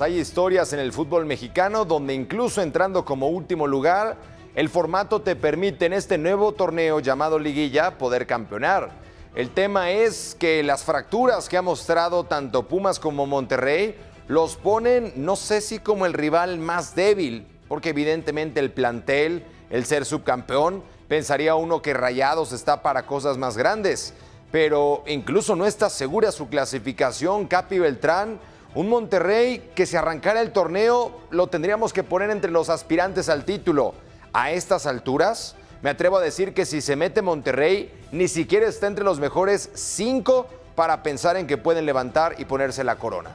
historias. Hay historias en el fútbol mexicano donde incluso entrando como último lugar, el formato te permite en este nuevo torneo llamado Liguilla poder campeonar. El tema es que las fracturas que ha mostrado tanto Pumas como Monterrey los ponen, no sé si como el rival más débil, porque evidentemente el plantel, el ser subcampeón, pensaría uno que Rayados está para cosas más grandes, pero incluso no está segura su clasificación, Capi Beltrán. Un Monterrey que si arrancara el torneo lo tendríamos que poner entre los aspirantes al título. A estas alturas, me atrevo a decir que si se mete Monterrey, ni siquiera está entre los mejores 5 para pensar en que pueden levantar y ponerse la corona.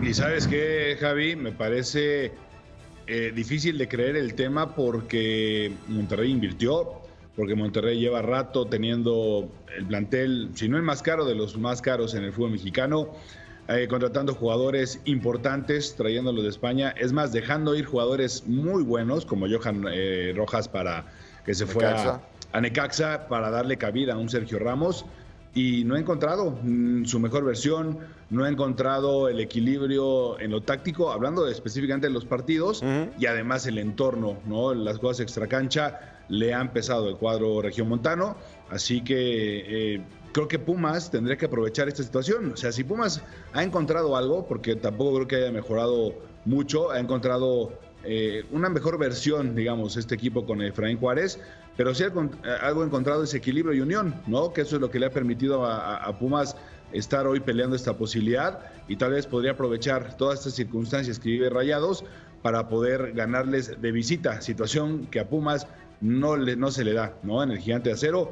Y ¿sabes qué, Javi? Me parece difícil de creer el tema porque Monterrey invirtió, porque Monterrey lleva rato teniendo el plantel, si no el más caro, de los más caros en el fútbol mexicano, contratando jugadores importantes, trayéndolos de España, es más, dejando ir jugadores muy buenos, como Johan Rojas, que se fue a Necaxa, para darle cabida a un Sergio Ramos, y no ha encontrado su mejor versión, no ha encontrado el equilibrio en lo táctico, hablando específicamente de los partidos, y además el entorno, ¿no? Las cosas extracancha le han pesado el cuadro regiomontano, así que creo que Pumas tendría que aprovechar esta situación. O sea, si Pumas ha encontrado algo, porque tampoco creo que haya mejorado mucho, ha encontrado una mejor versión, digamos, este equipo con Efraín Juárez, pero sí algo encontrado es equilibrio y unión, ¿no? Que eso es lo que le ha permitido a Pumas estar hoy peleando esta posibilidad, y tal vez podría aprovechar todas estas circunstancias que vive Rayados para poder ganarles de visita, situación que a Pumas no se le da, ¿no? En el Gigante de Acero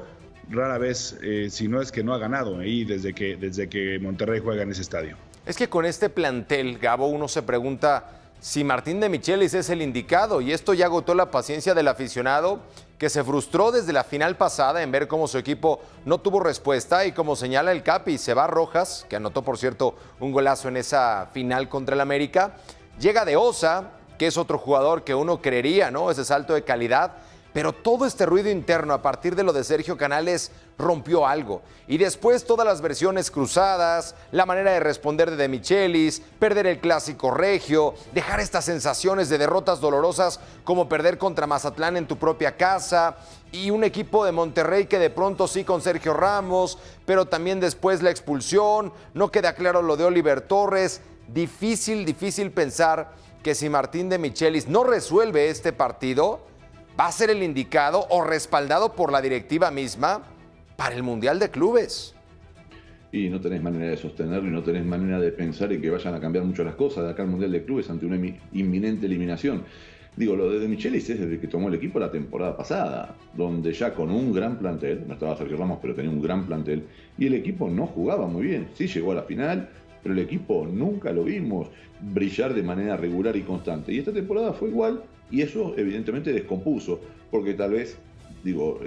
rara vez, si no es que no ha ganado ahí desde que Monterrey juega en ese estadio. Es que con este plantel, Gabo, uno se pregunta si Martín de Michelis es el indicado, y esto ya agotó la paciencia del aficionado que se frustró desde la final pasada en ver cómo su equipo no tuvo respuesta, y como señala el Capi, se va Rojas, que anotó por cierto un golazo en esa final contra el América, llega de Osa, que es otro jugador que uno creería, ¿no? Ese salto de calidad. Pero todo este ruido interno a partir de lo de Sergio Canales rompió algo. Y después todas las versiones cruzadas, la manera de responder de Michelis, perder el clásico regio, dejar estas sensaciones de derrotas dolorosas como perder contra Mazatlán en tu propia casa, y un equipo de Monterrey que de pronto sí con Sergio Ramos, pero también después la expulsión, no queda claro lo de Oliver Torres. Difícil pensar que si Martín de Michelis no resuelve este partido, va a ser el indicado o respaldado por la directiva misma para el Mundial de Clubes. Y no tenés manera de sostenerlo y no tenés manera de pensar en que vayan a cambiar mucho las cosas de acá al Mundial de Clubes ante una inminente eliminación. Digo, lo de Michelis es desde que tomó el equipo la temporada pasada, donde ya con un gran plantel, no estaba Sergio Ramos, pero tenía un gran plantel, y el equipo no jugaba muy bien. Sí llegó a la final, pero el equipo nunca lo vimos brillar de manera regular y constante. Y esta temporada fue igual, y eso evidentemente descompuso, porque tal vez, digo,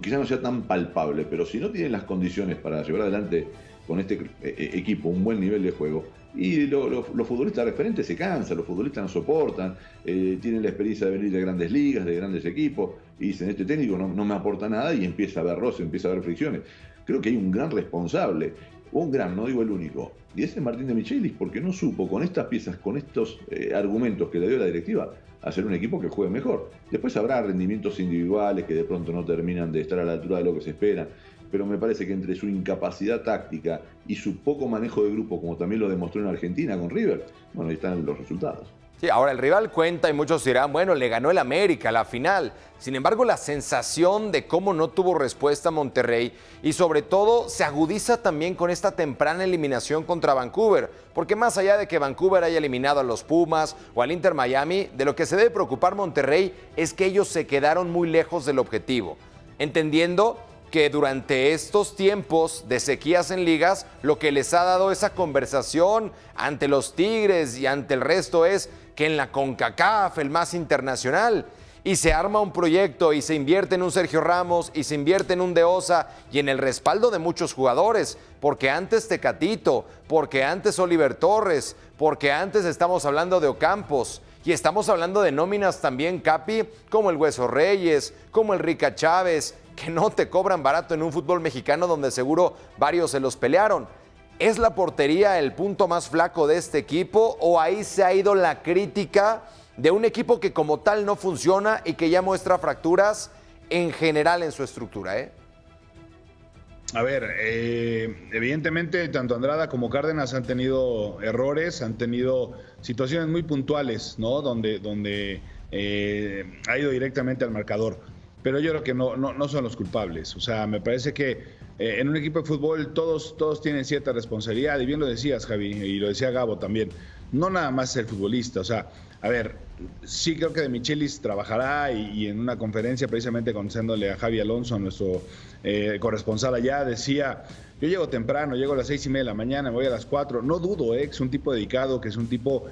quizá no sea tan palpable, pero si no tienen las condiciones para llevar adelante con este equipo un buen nivel de juego, y los futbolistas referentes se cansan, los futbolistas no soportan, tienen la experiencia de venir de grandes ligas, de grandes equipos, y dicen, este técnico no me aporta nada, y empieza a haber roce, empieza a haber fricciones. Creo que hay un gran responsable, un gran, no digo el único, y ese es Martín de Michelis, porque no supo con estas piezas, con estos argumentos que le dio la directiva, hacer un equipo que juegue mejor. Después habrá rendimientos individuales que de pronto no terminan de estar a la altura de lo que se espera, pero me parece que entre su incapacidad táctica y su poco manejo de grupo, como también lo demostró en Argentina con River, bueno, ahí están los resultados. Sí, ahora el rival cuenta y muchos dirán, bueno, le ganó el América la final. Sin embargo, la sensación de cómo no tuvo respuesta Monterrey, y sobre todo se agudiza también con esta temprana eliminación contra Vancouver, porque más allá de que Vancouver haya eliminado a los Pumas o al Inter Miami, de lo que se debe preocupar Monterrey es que ellos se quedaron muy lejos del objetivo, entendiendo que durante estos tiempos de sequías en ligas, lo que les ha dado esa conversación ante los Tigres y ante el resto es que en la CONCACAF, el más internacional, y se arma un proyecto y se invierte en un Sergio Ramos y se invierte en un De Osa y en el respaldo de muchos jugadores, porque antes Tecatito, porque antes Oliver Torres, porque antes estamos hablando de Ocampos, y estamos hablando de nóminas también, Capi, como el Hueso Reyes, como el Rica Chávez, que no te cobran barato en un fútbol mexicano donde seguro varios se los pelearon. ¿Es la portería el punto más flaco de este equipo o ahí se ha ido la crítica de un equipo que como tal no funciona y que ya muestra fracturas en general en su estructura? A ver, evidentemente tanto Andrada como Cárdenas han tenido errores, han tenido situaciones muy puntuales, ¿no? Donde ha ido directamente al marcador. Pero yo creo que no son los culpables. O sea, me parece que en un equipo de fútbol todos tienen cierta responsabilidad. Y bien lo decías, Javi, y lo decía Gabo también. No nada más es el futbolista. O sea, a ver, sí creo que De Michelis trabajará y en una conferencia precisamente contestándole a Javi Alonso, nuestro corresponsal allá, decía: yo llego temprano, llego a las 6:30 de la mañana, me voy a las 4. No dudo que es un tipo dedicado, que es un tipo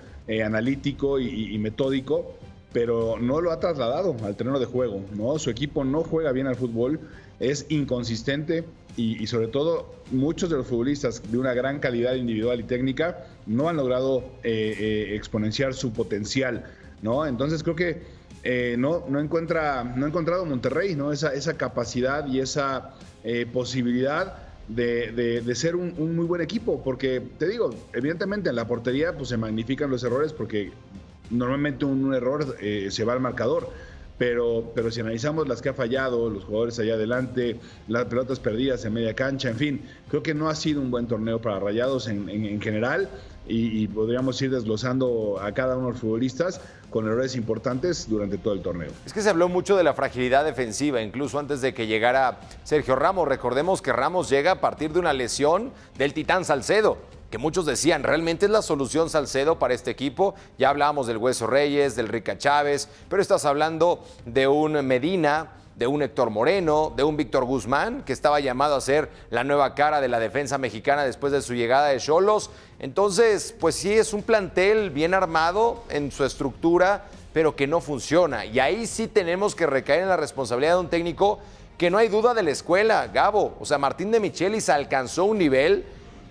analítico y metódico, pero no lo ha trasladado al terreno de juego, ¿no? Su equipo no juega bien al fútbol, es inconsistente y sobre todo muchos de los futbolistas de una gran calidad individual y técnica no han logrado exponenciar su potencial, ¿no? Entonces creo que no ha encontrado Monterrey, ¿no? Esa capacidad y esa posibilidad de ser un muy buen equipo, porque te digo, evidentemente en la portería pues se magnifican los errores porque normalmente un error se va al marcador, pero si analizamos las que ha fallado, los jugadores allá adelante, las pelotas perdidas en media cancha, en fin, creo que no ha sido un buen torneo para Rayados en general y podríamos ir desglosando a cada uno de los futbolistas con errores importantes durante todo el torneo. Es que se habló mucho de la fragilidad defensiva, incluso antes de que llegara Sergio Ramos. Recordemos que Ramos llega a partir de una lesión del Titán Salcedo, que muchos decían, ¿realmente es la solución Salcedo para este equipo? Ya hablábamos del Hueso Reyes, del Rica Chávez, pero estás hablando de un Medina, de un Héctor Moreno, de un Víctor Guzmán, que estaba llamado a ser la nueva cara de la defensa mexicana después de su llegada de Xolos. Entonces, pues sí, es un plantel bien armado en su estructura, pero que no funciona. Y ahí sí tenemos que recaer en la responsabilidad de un técnico que no hay duda de la escuela, Gabo. O sea, Martín de Michelis alcanzó un nivel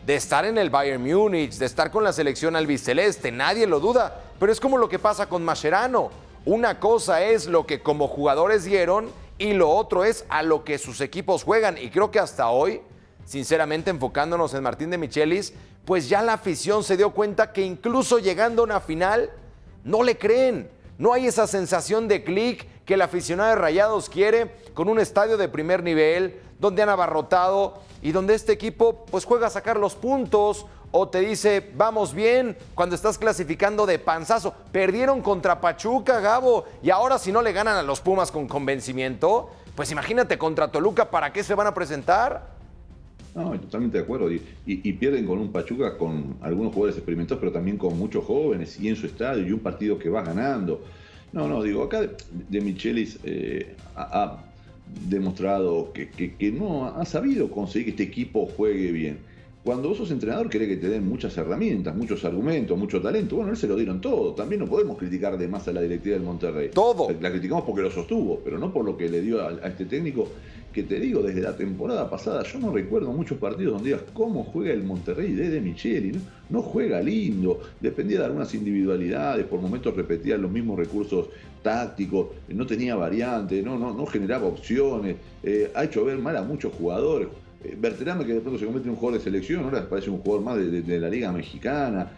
de estar en el Bayern Múnich, de estar con la selección albiceleste, nadie lo duda, pero es como lo que pasa con Mascherano. Una cosa es lo que como jugadores dieron y lo otro es a lo que sus equipos juegan, y creo que hasta hoy, sinceramente enfocándonos en Martín de Michelis, pues ya la afición se dio cuenta que incluso llegando a una final, no le creen, no hay esa sensación de clic que el aficionado de Rayados quiere con un estadio de primer nivel, donde han abarrotado y donde este equipo pues juega a sacar los puntos o te dice vamos bien cuando estás clasificando de panzazo. Perdieron contra Pachuca, Gabo, y ahora si no le ganan a los Pumas con convencimiento, pues imagínate contra Toluca, ¿para qué se van a presentar? No, totalmente de acuerdo. Y pierden con un Pachuca con algunos jugadores experimentados, pero también con muchos jóvenes y en su estadio y un partido que va ganando. No, digo, acá de Michelis ha demostrado que no ha sabido conseguir que este equipo juegue bien. Cuando vos sos entrenador querés que te den muchas herramientas, muchos argumentos, mucho talento. Bueno, él se lo dieron todo. También no podemos criticar de más a la directiva del Monterrey. Todo. La criticamos porque lo sostuvo, pero no por lo que le dio a este técnico, que te digo, desde la temporada pasada, yo no recuerdo muchos partidos donde digas cómo juega el Monterrey desde Micheli. No juega lindo, dependía de algunas individualidades, por momentos repetía los mismos recursos tácticos, no tenía variantes, no generaba opciones, ha hecho ver mal a muchos jugadores. Berterame, que de pronto se convierte en un jugador de selección, ahora parece un jugador más de la Liga Mexicana,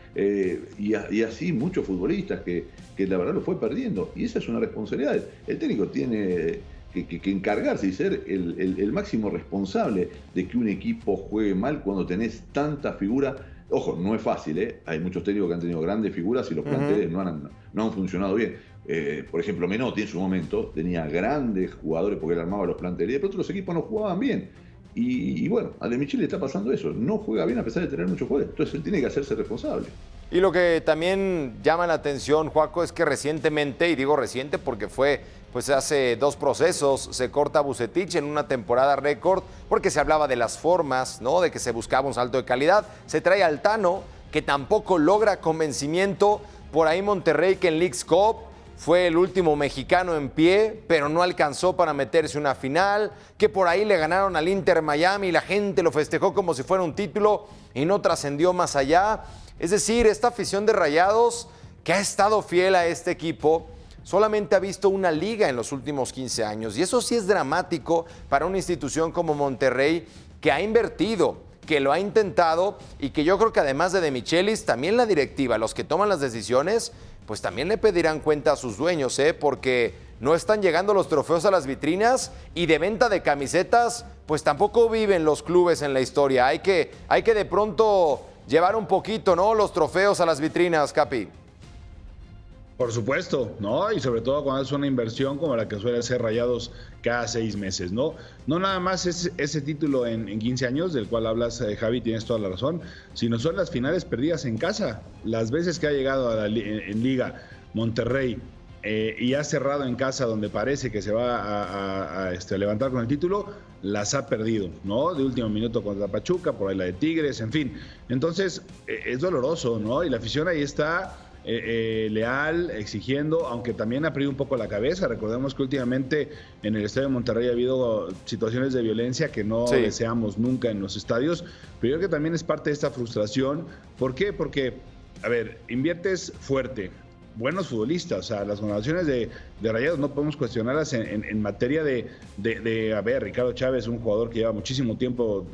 y así muchos futbolistas que la verdad lo fue perdiendo, y esa es una responsabilidad. El técnico tiene que encargarse y ser el máximo responsable de que un equipo juegue mal cuando tenés tanta figura. Ojo, no es fácil, hay muchos técnicos que han tenido grandes figuras y los planteles no han funcionado bien. Por ejemplo, Menotti en su momento tenía grandes jugadores porque él armaba los planteles y de pronto los equipos no jugaban bien. Y bueno, a De Micheli le está pasando eso, no juega bien a pesar de tener muchos jugadores, entonces él tiene que hacerse responsable. Y lo que también llama la atención, Joaco, es que recientemente, y digo reciente porque fue pues hace 2 procesos, se corta a Vucetich en una temporada récord porque se hablaba de las formas, ¿no? De que se buscaba un salto de calidad. Se trae al Tano, que tampoco logra convencimiento. Por ahí Monterrey, que en Leagues Cup fue el último mexicano en pie, pero no alcanzó para meterse una final, que por ahí le ganaron al Inter Miami y la gente lo festejó como si fuera un título y no trascendió más allá. Es decir, esta afición de Rayados, que ha estado fiel a este equipo, solamente ha visto una liga en los últimos 15 años. Y eso sí es dramático para una institución como Monterrey, que ha invertido, que lo ha intentado y que yo creo que además de Michelis, también la directiva, los que toman las decisiones, pues también le pedirán cuenta a sus dueños, porque no están llegando los trofeos a las vitrinas y de venta de camisetas, pues tampoco viven los clubes en la historia. Hay que de pronto llevar un poquito, ¿no?, los trofeos a las vitrinas, Capi. Por supuesto, ¿no? Y sobre todo cuando es una inversión como la que suele hacer Rayados cada 6 meses, ¿no? No nada más es ese título en 15 años, del cual hablas, Javi, tienes toda la razón, sino son las finales perdidas en casa. Las veces que ha llegado en Liga Monterrey y ha cerrado en casa, donde parece que se va a levantar con el título, las ha perdido, ¿no? De último minuto contra Pachuca, por ahí la de Tigres, en fin. Entonces, es doloroso, ¿no? Y la afición ahí está leal, exigiendo, aunque también ha perdido un poco la cabeza. Recordemos que últimamente en el Estadio de Monterrey ha habido situaciones de violencia que no deseamos nunca en los estadios, pero yo creo que también es parte de esta frustración. ¿Por qué? Porque, a ver, inviertes fuerte, buenos futbolistas, o sea, las contrataciones de Rayados no podemos cuestionarlas en materia a ver, Ricardo Chávez, un jugador que llevaba muchísimo tiempo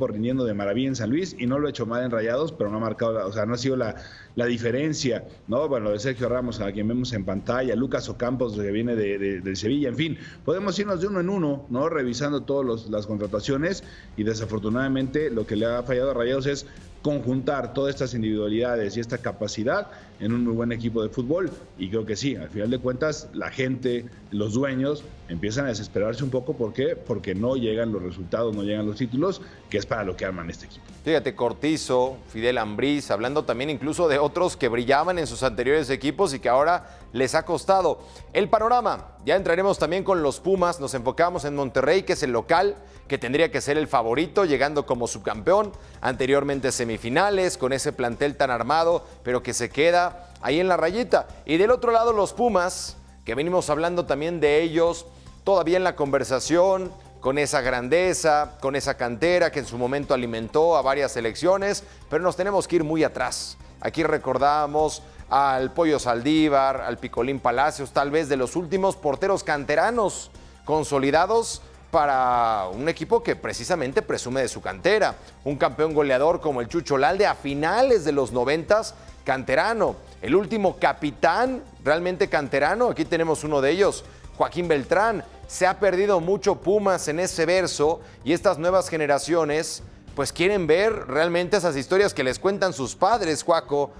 rindiendo de maravilla en San Luis y no lo ha hecho mal en Rayados, pero no ha marcado, o sea, no ha sido la diferencia, ¿no? Bueno, de Sergio Ramos, a quien vemos en pantalla, Lucas Ocampos, que viene del Sevilla, en fin, podemos irnos de uno en uno, ¿no? Revisando todas las contrataciones, y desafortunadamente lo que le ha fallado a Rayados es conjuntar todas estas individualidades y esta capacidad en un muy buen equipo de fútbol. Y creo que sí, al final de cuentas, la gente, los dueños, empiezan a desesperarse un poco. ¿Por qué? Porque no llegan los resultados, no llegan los títulos, que es para lo que arman este equipo. Fíjate, Cortizo, Fidel Ambriz, hablando también incluso de otros que brillaban en sus anteriores equipos y que ahora les ha costado. El panorama, ya entraremos también con los Pumas, nos enfocamos en Monterrey, que es el local, que tendría que ser el favorito, llegando como subcampeón, anteriormente semifinales, con ese plantel tan armado, pero que se queda ahí en la rayita. Y del otro lado los Pumas, que venimos hablando también de ellos, todavía en la conversación, con esa grandeza, con esa cantera que en su momento alimentó a varias selecciones, pero nos tenemos que ir muy atrás. Aquí recordamos al Pollo Saldívar, al Picolín Palacios, tal vez de los últimos porteros canteranos consolidados para un equipo que precisamente presume de su cantera. Un campeón goleador como el Chucho Lalde a finales de los 90s, canterano. El último capitán realmente canterano, aquí tenemos uno de ellos, Joaquín Beltrán. Se ha perdido mucho Pumas en ese verso y estas nuevas generaciones pues quieren ver realmente esas historias que les cuentan sus padres, Juaco,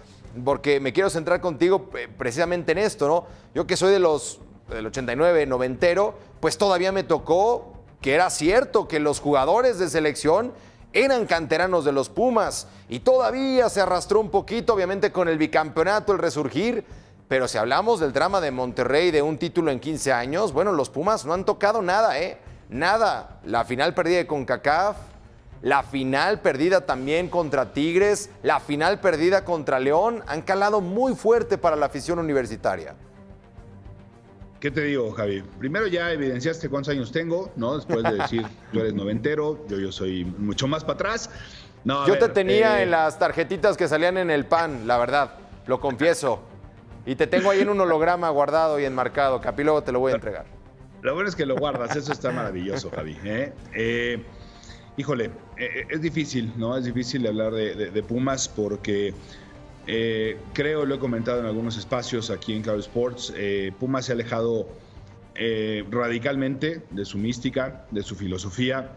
porque me quiero centrar contigo precisamente en esto, ¿no? Yo que soy del 89, noventero, pues todavía me tocó que era cierto que los jugadores de selección eran canteranos de los Pumas y todavía se arrastró un poquito, obviamente con el bicampeonato, el resurgir, pero si hablamos del drama de Monterrey, de un título en 15 años, bueno, los Pumas no han tocado nada, nada. La final perdida de CONCACAF, la final perdida también contra Tigres, la final perdida contra León, han calado muy fuerte para la afición universitaria. ¿Qué te digo, Javi? Primero ya evidenciaste cuántos años tengo, ¿no? Después de decir, tú eres noventero, yo soy mucho más para atrás. No, yo te tenía en las tarjetitas que salían en el PAN, la verdad, lo confieso. Y te tengo ahí en un holograma guardado y enmarcado, Capi, luego te lo voy a entregar. Lo bueno es que lo guardas, eso está maravilloso, Javi. Híjole, es difícil, ¿no? Es difícil hablar de Pumas porque... creo, lo he comentado en algunos espacios aquí en Claro Sports, Pumas se ha alejado radicalmente de su mística, de su filosofía,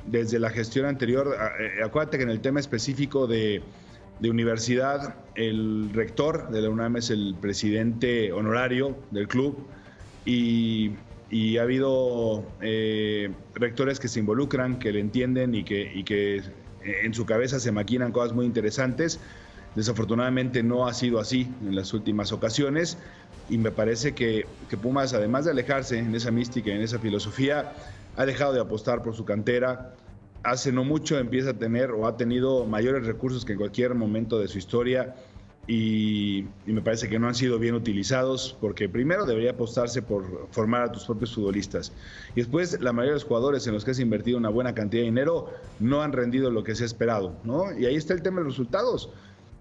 desde la gestión anterior. Acuérdate que en el tema específico de universidad, el rector de la UNAM es el presidente honorario del club y ha habido rectores que se involucran, que le entienden y que en su cabeza se maquinan cosas muy interesantes. Desafortunadamente no ha sido así en las últimas ocasiones y me parece que Pumas, además de alejarse en esa mística, en esa filosofía, ha dejado de apostar por su cantera. Hace no mucho empieza a tener o ha tenido mayores recursos que en cualquier momento de su historia y me parece que no han sido bien utilizados porque primero debería apostarse por formar a tus propios futbolistas y después la mayoría de los jugadores en los que has invertido una buena cantidad de dinero no han rendido lo que se ha esperado, ¿no? Y ahí está el tema de los resultados.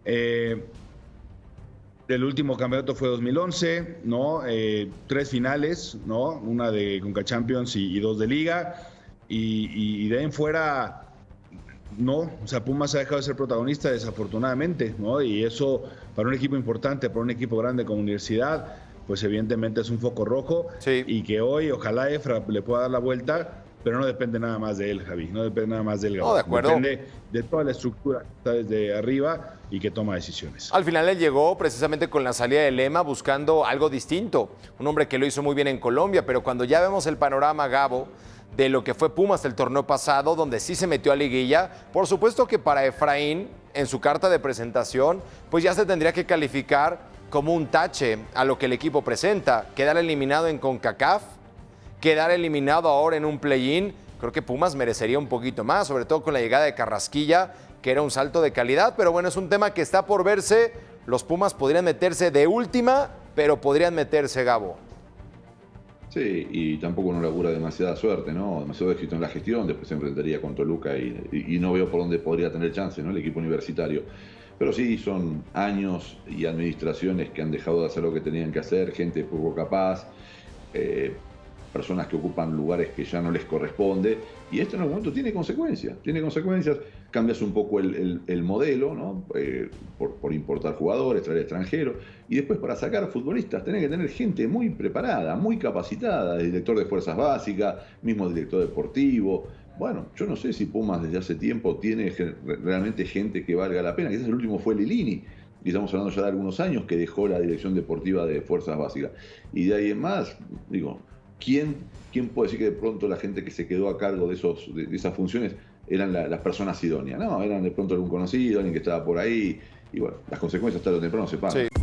El último campeonato fue 2011, ¿no? 3 finales, ¿no? Una de CONCACHAMPIONS y 2 de Liga y de ahí en fuera No, o sea, Pumas ha dejado de ser protagonista desafortunadamente, ¿no? Y eso para un equipo importante, para un equipo grande como Universidad, pues evidentemente es un foco rojo. Sí. Y que hoy ojalá Efra le pueda dar la vuelta, pero no depende nada más de él, Javi, no depende nada más de él. No, de acuerdo. Depende de toda la estructura que está desde arriba y que toma decisiones. Al final él llegó precisamente con la salida de Lema buscando algo distinto, un hombre que lo hizo muy bien en Colombia, pero cuando ya vemos el panorama, Gabo, de lo que fue Pumas el torneo pasado, donde sí se metió a liguilla, por supuesto que para Efraín, en su carta de presentación, pues ya se tendría que calificar como un tache a lo que el equipo presenta, quedar eliminado en CONCACAF, quedar eliminado ahora en un play-in. Creo que Pumas merecería un poquito más, sobre todo con la llegada de Carrasquilla, que era un salto de calidad, pero bueno, es un tema que está por verse. Los Pumas podrían meterse de última, pero podrían meterse, Gabo. Sí, y tampoco no labura demasiada suerte, ¿no? Demasiado éxito en la gestión, después se enfrentaría con Toluca y no veo por dónde podría tener chance, ¿no? El equipo universitario. Pero sí, son años y administraciones que han dejado de hacer lo que tenían que hacer, gente poco capaz, personas que ocupan lugares que ya no les corresponde, y esto en algún momento tiene consecuencias, cambias un poco el modelo, ¿no? Por importar jugadores, traer extranjeros, y después para sacar futbolistas tenés que tener gente muy preparada, muy capacitada, el director de fuerzas básicas, mismo director deportivo. Bueno, yo no sé si Pumas desde hace tiempo tiene realmente gente que valga la pena, quizás el último fue Lilini, y estamos hablando ya de algunos años que dejó la dirección deportiva de fuerzas básicas, y de ahí en más, digo, ¿Quién puede decir que de pronto la gente que se quedó a cargo de esas funciones eran las personas idóneas? No, eran de pronto algún conocido, alguien que estaba por ahí, y bueno, las consecuencias tarde o temprano se pagan. Sí.